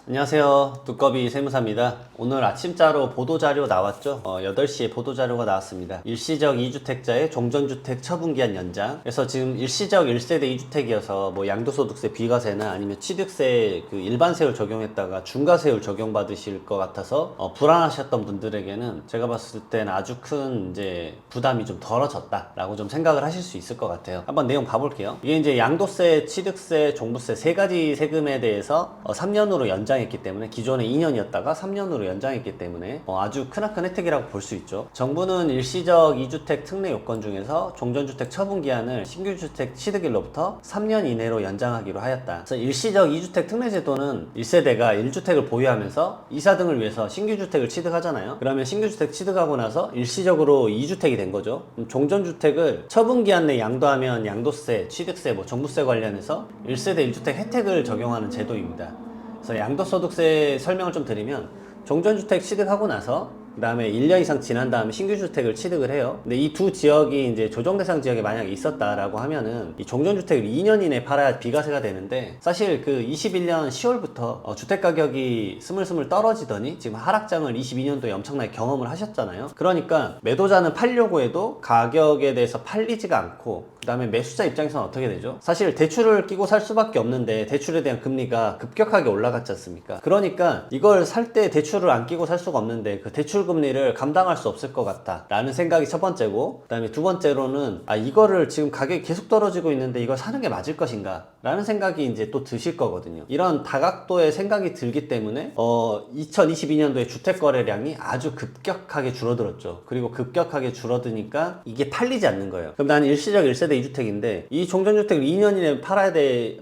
안녕하세요. 두꺼비 세무사입니다. 오늘 아침자로 보도자료 나왔죠? 8시에 보도자료가 나왔습니다. 일시적 2주택자의 종전주택 처분기한 연장. 그래서 지금 일시적 1세대 2주택이어서 뭐 양도소득세 비과세나 아니면 취득세 그 일반세율 적용했다가 중과세율 적용받으실 것 같아서 불안하셨던 분들에게는 제가 봤을 땐 아주 큰 이제 부담이 좀 덜어졌다라고 좀 생각을 하실 수 있을 것 같아요. 한번 내용 봐볼게요. 이게 이제 양도세, 취득세, 종부세 세 가지 세금에 대해서 3년으로 연장했기 때문에 기존에 2년이었다가 3년으로 연장했기 때문에 아주 크나큰 혜택이라고 볼 수 있죠. 정부는 일시적 2주택 특례 요건 중에서 종전주택 처분 기한을 신규주택 취득일로부터 3년 이내로 연장하기로 하였다. 그래서 일시적 2주택 특례 제도는 1세대가 1주택을 보유하면서 이사 등을 위해서 신규주택을 취득하잖아요. 그러면 신규주택 취득하고 나서 일시적으로 2주택이 된 거죠. 종전주택을 처분 기한 내 양도하면 양도세, 취득세, 종부세 관련해서 1세대 1주택 혜택을 적용하는 제도입니다. 그래서 양도소득세 설명을 좀 드리면 종전주택 취득하고 나서 그 다음에 1년 이상 지난 다음에 신규주택을 취득을 해요. 근데 이 두 지역이 이제 조정대상 지역에 만약에 있었다라고 하면은 이 종전주택을 2년 이내 팔아야 비과세가 되는데 사실 그 21년 10월부터 주택 가격이 스물스물 떨어지더니 지금 하락장을 22년도에 엄청나게 경험을 하셨잖아요. 그러니까 매도자는 팔려고 해도 가격에 대해서 팔리지가 않고 그 다음에 매수자 입장에서는 어떻게 되죠? 사실 대출을 끼고 살 수밖에 없는데 대출에 대한 금리가 급격하게 올라갔지 않습니까? 그러니까 이걸 살 때 대출을 안 끼고 살 수가 없는데 그 대출 금리를 감당할 수 없을 것 같다 라는 생각이 첫 번째고, 그 다음에 두 번째로는 이거를 지금 가격이 계속 떨어지고 있는데 이걸 사는 게 맞을 것인가 라는 생각이 이제 또 드실 거거든요. 이런 다각도의 생각이 들기 때문에 2022년도에 주택 거래량이 아주 급격하게 줄어들었죠. 그리고 급격하게 줄어드니까 이게 팔리지 않는 거예요. 그럼 나는 일시적 1세대 2주택인데 이 종전주택을 2년 이내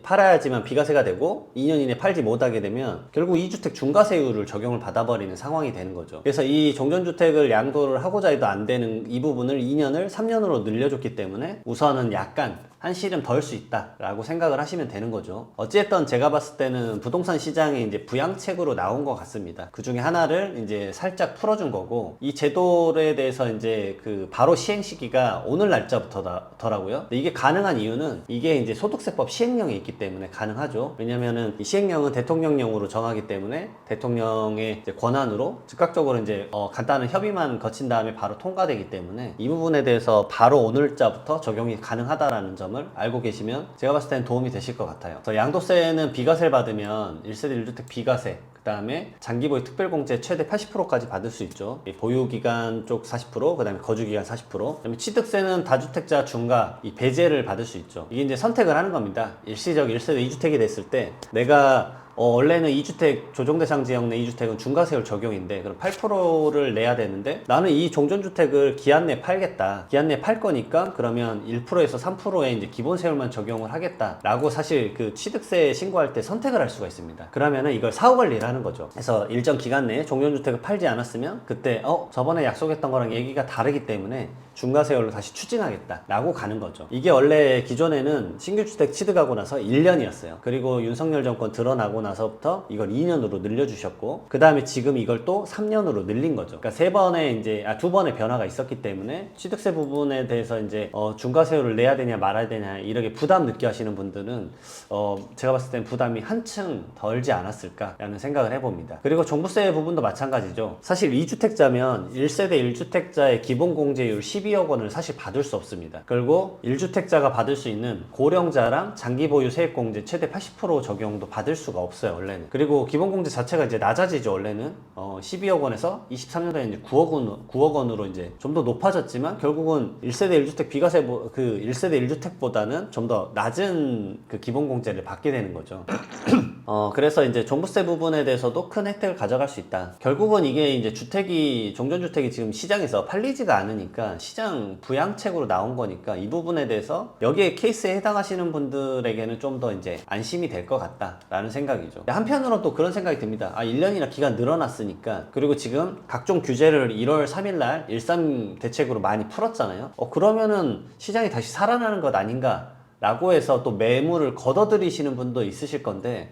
팔아야지만 비과세가 되고 2년 이내 팔지 못하게 되면 결국 2주택 중과세율을 적용을 받아버리는 상황이 되는 거죠. 그래서 이 종전주택을 양도를 하고자 해도 안 되는 이 부분을 2년을 3년으로 늘려줬기 때문에 우선은 약간 한시름 덜 수 있다라고 생각을 하시면 되는 거죠. 어찌됐든 제가 봤을 때는 부동산 시장에 이제 부양책으로 나온 것 같습니다. 그 중에 하나를 이제 살짝 풀어준 거고, 이 제도에 대해서 이제 그 바로 시행 시기가 오늘 날짜부터더라고요. 근데 이게 가능한 이유는 이게 이제 소득세법 시행령이 있기 때문에 가능하죠. 왜냐면은 이 시행령은 대통령령으로 정하기 때문에 대통령의 이제 권한으로 즉각적으로 이제 간단한 협의만 거친 다음에 바로 통과되기 때문에 이 부분에 대해서 바로 오늘자부터 적용이 가능하다라는 점을 알고 계시면 제가 봤을 때는 도움이 되실 것 같아요. 그래서 양도세는 비과세를 받으면 1세대 1주택 비과세, 그 다음에 장기보유 특별공제 최대 80%까지 받을 수 있죠. 보유기간 쪽 40%, 그 다음에 거주기간 40%, 그 다음에 취득세는 다주택자 중과 이 배제를 받을 수 있죠. 이게 이제 선택을 하는 겁니다. 일시적 1세대 2주택이 됐을 때 내가 원래는 2주택 조정대상 지역 내 2주택은 중과세율 적용인데 그럼 8%를 내야 되는데 나는 이 종전주택을 기한 내에 팔겠다. 기한 내에 팔 거니까 그러면 1%에서 3%의 이제 기본세율만 적용을 하겠다 라고 사실 그 취득세 신고할 때 선택을 할 수가 있습니다. 그러면은 이걸 사후관리를 하는 거죠. 그래서 일정 기간 내에 종전주택을 팔지 않았으면 그때 저번에 약속했던 거랑 얘기가 다르기 때문에 중과세율로 다시 추징하겠다 라고 가는 거죠. 이게 원래 기존에는 신규주택 취득하고 나서 1년이었어요. 그리고 윤석열 정권 드러나고 나서부터 이걸 2년으로 늘려주셨고, 그 다음에 지금 이걸 또 3년으로 늘린 거죠. 그러니까 두 번의 변화가 있었기 때문에 취득세 부분에 대해서 이제 중과세율을 내야 되냐 말아야 되냐 이렇게 부담 느껴 하시는 분들은 제가 봤을 땐 부담이 한층 덜지 않았을까라는 생각을 해봅니다. 그리고 종부세 부분도 마찬가지죠. 사실 2주택자면 1세대 1주택자의 기본공제율 12억 원을 사실 받을 수 없습니다. 그리고 1주택자가 받을 수 있는 고령자랑 장기보유 세액공제 최대 80% 적용도 받을 수가 없어요, 원래는. 그리고 기본공제 자체가 이제 낮아지죠, 원래는. 12억 원에서 23년도에 이제 9억 원으로 이제 좀 더 높아졌지만 결국은 1세대 1주택 비과세 그 1세대 1주택보다는 좀 더 낮은 그 기본공제를 받게 되는 거죠. 그래서 이제 종부세 부분에 대해서도 큰 혜택을 가져갈 수 있다. 결국은 이게 이제 종전주택이 지금 시장에서 팔리지가 않으니까 시장 부양책으로 나온 거니까 이 부분에 대해서 여기에 케이스에 해당하시는 분들에게는 좀 더 이제 안심이 될 것 같다라는 생각이죠. 한편으로 또 그런 생각이 듭니다. 1년이나 기간 늘어났으니까, 그리고 지금 각종 규제를 1월 3일날 13 대책으로 많이 풀었잖아요. 그러면은 시장이 다시 살아나는 것 아닌가 라고 해서 또 매물을 걷어들이시는 분도 있으실 건데,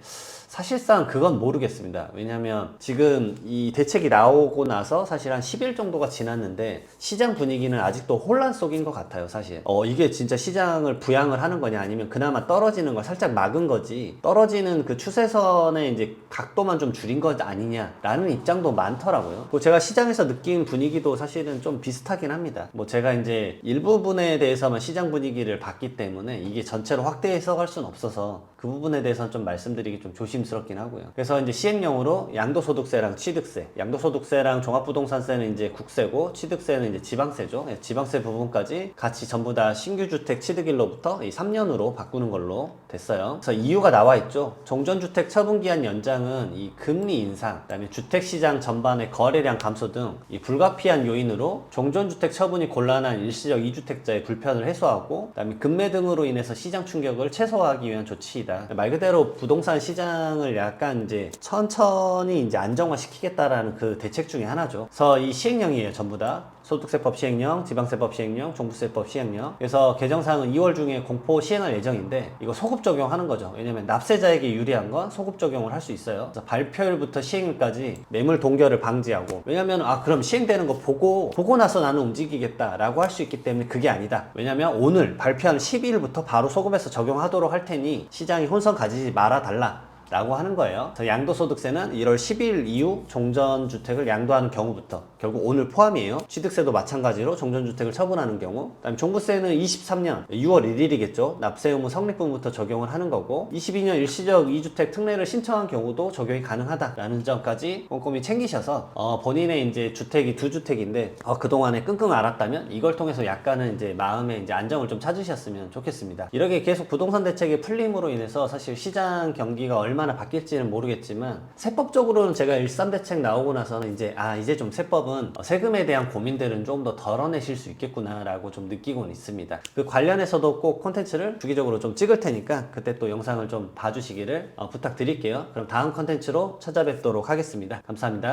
사실상 그건 모르겠습니다. 왜냐면 지금 이 대책이 나오고 나서 사실 한 10일 정도가 지났는데 시장 분위기는 아직도 혼란 속인 것 같아요, 사실. 이게 진짜 시장을 부양을 하는 거냐 아니면 그나마 떨어지는 걸 살짝 막은 거지 떨어지는 그 추세선의 이제 각도만 좀 줄인 것 아니냐라는 입장도 많더라고요. 뭐 제가 시장에서 느낀 분위기도 사실은 좀 비슷하긴 합니다. 뭐 제가 이제 일부분에 대해서만 시장 분위기를 봤기 때문에 이게 전체로 확대 해석할 수는 없어서 그 부분에 대해서는 좀 말씀드리기 좀 조심스럽긴 하고요. 그래서 이제 시행령으로 양도소득세랑 취득세, 양도소득세랑 종합부동산세는 이제 국세고 취득세는 이제 지방세죠. 지방세 부분까지 같이 전부 다 신규주택 취득일로부터 이 3년으로 바꾸는 걸로 됐어요. 그래서 이유가 나와 있죠. 종전주택 처분기한 연장은 이 금리 인상, 그다음에 주택시장 전반의 거래량 감소 등 이 불가피한 요인으로 종전주택 처분이 곤란한 일시적 2주택자의 불편을 해소하고 그다음에 금매 등으로 인해서 시장 충격을 최소화하기 위한 조치이다. 말 그대로 부동산 시장을 약간 이제 천천히 이제 안정화시키겠다라는 그 대책 중에 하나죠. 그래서 이 시행령이에요, 전부 다. 소득세법 시행령, 지방세법 시행령, 종부세법 시행령. 그래서 개정사항은 2월 중에 공포 시행할 예정인데 이거 소급 적용하는 거죠. 왜냐면 납세자에게 유리한 건 소급 적용을 할 수 있어요. 그래서 발표일부터 시행일까지 매물 동결을 방지하고 왜냐면 그럼 시행되는 거 보고 나서 나는 움직이겠다라고 할 수 있기 때문에 그게 아니다. 왜냐면 오늘 발표한 12일부터 바로 소급해서 적용하도록 할 테니 시장이 혼선 가지지 말아 달라. 라고 하는 거예요. 그래서 양도소득세는 1월 10일 이후 종전주택을 양도하는 경우부터 결국 오늘 포함이에요. 취득세도 마찬가지로 종전주택을 처분하는 경우 그다음에 종부세는 23년 6월 1일이겠죠. 납세 의무 성립분부터 적용을 하는 거고 22년 일시적 2주택 특례를 신청한 경우도 적용이 가능하다라는 점까지 꼼꼼히 챙기셔서 본인의 이제 주택이 2주택인데 그동안에 끙끙 앓았다면 이걸 통해서 약간은 이제 마음의 이제 안정을 좀 찾으셨으면 좋겠습니다. 이렇게 계속 부동산 대책의 풀림으로 인해서 사실 시장 경기가 얼마나 바뀔지는 모르겠지만 세법적으로는 제가 13대책 나오고 나서는 이제 좀 세법은 세금에 대한 고민들은 좀 더 덜어내실 수 있겠구나 라고 좀 느끼고는 있습니다. 그 관련해서도 꼭 콘텐츠를 주기적으로 좀 찍을 테니까 그때 또 영상을 좀 봐주시기를 부탁드릴게요. 그럼 다음 콘텐츠로 찾아뵙도록 하겠습니다. 감사합니다.